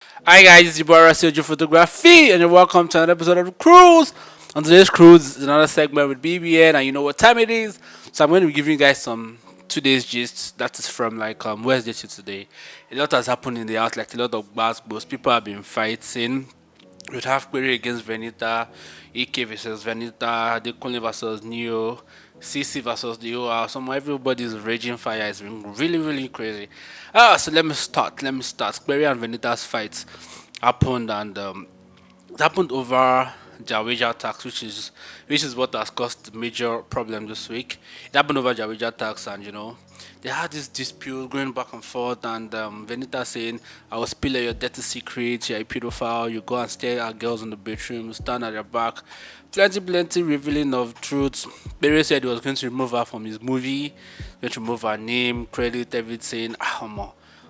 Hi guys, it's your boy Rasil Photography, and you're welcome to another episode of the Cruise. On today's cruise is another segment with BBN, and you know what time it is. So I'm going to be giving you guys some today's gist. That is from Wednesday to today. A lot has happened in the house, like a lot of basketballs. People have been fighting. We'd have Query against Venita, EK versus Venita, Dekunle versus Neo, CC versus the OR. Some everybody's raging fire. It's been really crazy. So let me start. Query and Venita's fight happened, and it happened over their wager tax, which is what has caused the major problem this week. It happened over their wager tax, and they had this dispute going back and forth, and Venita saying, "I will spill your dirty secrets. You're a pedophile. You go and stare at girls in the bedroom, stand at their back." Plenty revealing of truths. Barry said he was going to remove her from his movie, going to remove her name, credit, everything.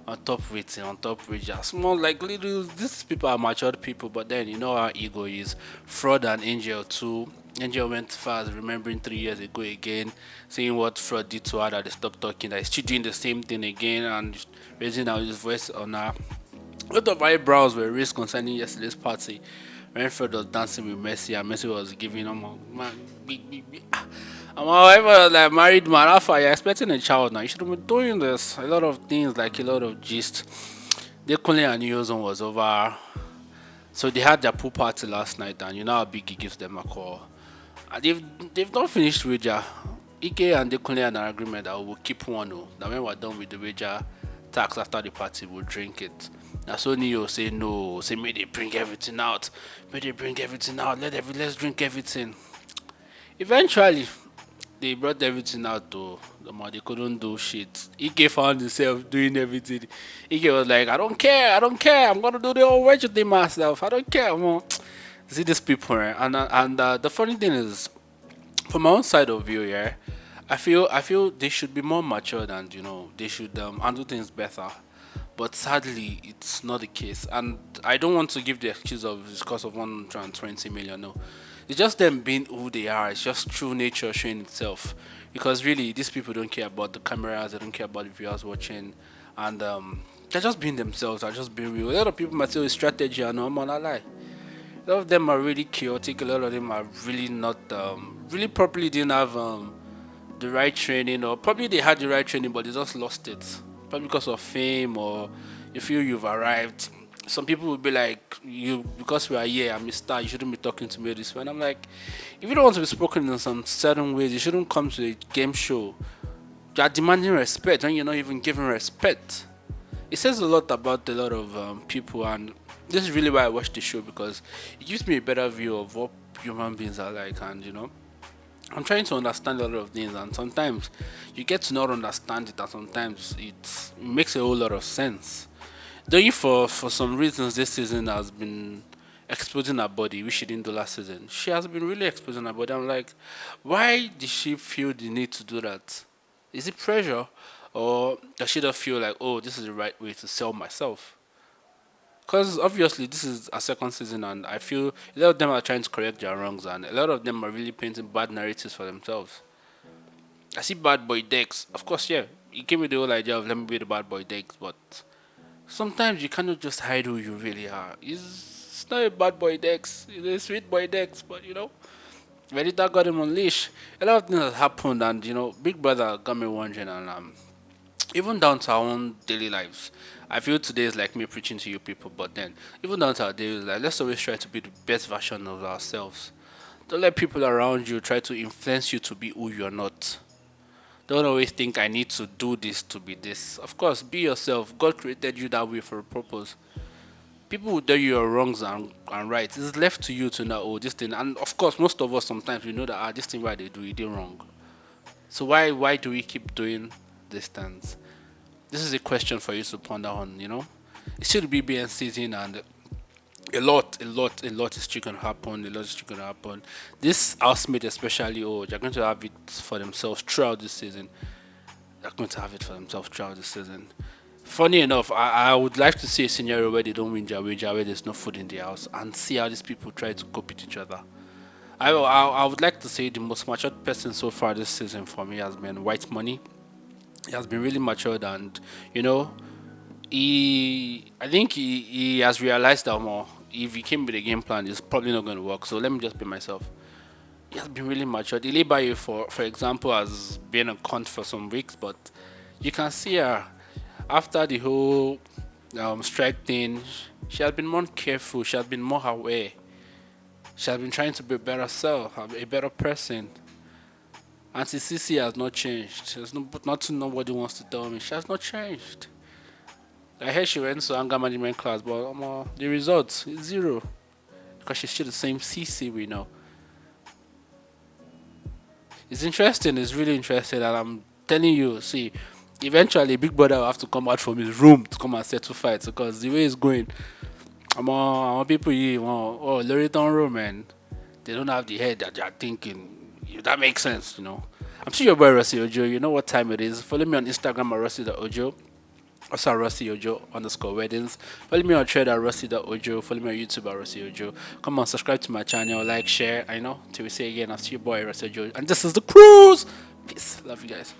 On top waiting, on top wages. Small like little these people are matured people, but then you know how ego is. Fraud and Angel too. Angel went fast, remembering 3 years ago again, seeing what Fraud did to her that they stopped talking, that he's still doing the same thing again and raising out his voice on her. A lot of eyebrows were raised concerning yesterday's party. When Fred was dancing with Messi and Messi was giving him a man, big. And however, like married man, after you're expecting a child now, you should have been doing this. A lot of things, like a lot of gist. They calling and New Year's was over. So they had their pool party last night, and you know how Biggie gives them a call. And they've not finished with ya. Ike and Dekunle had an agreement that we will keep one. Oh, that when we're done with the wager tax after the party, we'll drink it. Now so Neo say no, say may they bring everything out. May they bring everything out. Let's drink everything. Eventually, they brought everything out to the man. They couldn't do shit. Ike found himself doing everything. Ike was like, I don't care. I'm gonna do the whole wedge thing myself. I don't care. Man. See these people, right? And the funny thing is, from my own side of view, yeah, I feel they should be more mature and they should handle things better. But sadly, it's not the case, and I don't want to give the excuse of it's because of 120 million. No, it's just them being who they are. It's just true nature showing itself. Because really, these people don't care about the cameras. They don't care about the viewers watching, and they're just being themselves. They're just being real. A lot of people might say it's strategy. I know, I'm not lie. A lot of them are really chaotic. A lot of them are really not really properly didn't have the right training, or probably they had the right training but they just lost it, probably because of fame, or you feel you've arrived. Some people will be like, you because we are here, I'm a star, you shouldn't be talking to me this way. And I'm like, if you don't want to be spoken in some certain ways, you shouldn't come to a game show. You are demanding respect and you're not even giving respect. It says a lot about a lot of people, and this is really why I watch the show, because it gives me a better view of what human beings are like. And I'm trying to understand a lot of things, and sometimes you get to not understand it, and sometimes it makes a whole lot of sense. Though for some reasons this season has been exposing her body, which she didn't do last season. She has been really exposing her body. I'm like, why did she feel the need to do that? Is it pressure, or does she just feel like, oh, this is the right way to sell myself? Because obviously this is a second season, and I feel a lot of them are trying to correct their wrongs, and a lot of them are really painting bad narratives for themselves. I see bad boy Dex. Of course, yeah, he came with the whole idea of let me be the bad boy Dex, but sometimes you cannot just hide who you really are. It's not a bad boy Dex, it's a sweet boy Dex, but Verita got him on leash. A lot of things have happened, and Big Brother got me wondering, and even down to our own daily lives. I feel today is like me preaching to you people, but then even down to our daily life, let's always try to be the best version of ourselves. Don't let people around you try to influence you to be who you're not. Don't always think I need to do this to be this. Of course, be yourself. God created you that way for a purpose. People will tell you your wrongs and rights. It's left to you to know, oh, this thing. And of course, most of us sometimes we know that this thing why they do it, they wrong. So why do we keep doing these things? This is a question for you to ponder on. It's still the BBN season, and a lot is still gonna happen. A lot is still gonna happen. This housemate especially, oh, they're going to have it for themselves throughout this season. They're going to have it for themselves throughout this season. Funny enough, I would like to see a scenario where they don't win their wager, where there's no food in the house, and see how these people try to cope with each other. I would like to say the most matured person so far this season for me has been White Money. He has been really matured, and you know I think he has realized that more. If he came with a game plan, it's probably not going to work. So let me just be myself. He has been really mature. Ilibayu, for example, has been a cunt for some weeks, but you can see her after the whole strike thing. She has been more careful. She has been more aware. She has been trying to be a better self, a better person. Auntie Sisi has not changed. There's no, but nothing nobody wants to tell me. She has not changed. I heard she went to anger management class, but the results is zero because she's still the same CC we know. It's interesting. It's really interesting, and I'm telling you, see, eventually Big Brother will have to come out from his room to come and settle fights because the way it's going, people here, oh, Loriton room, man, they don't have the head that they're thinking. That makes sense, you know. I'm sure your boy Rossi Ojo. You know what time it is. Follow me on Instagram at Rossi.Ojo. Also Rossi Ojo underscore weddings. Follow me on Twitter at Rossi.Ojo. Follow me on YouTube at Rossi Ojo. Come on, subscribe to my channel, like, share. I know. Till we see again, I'll see your boy Rossi Ojo. And this is the cruise. Peace. Love you guys.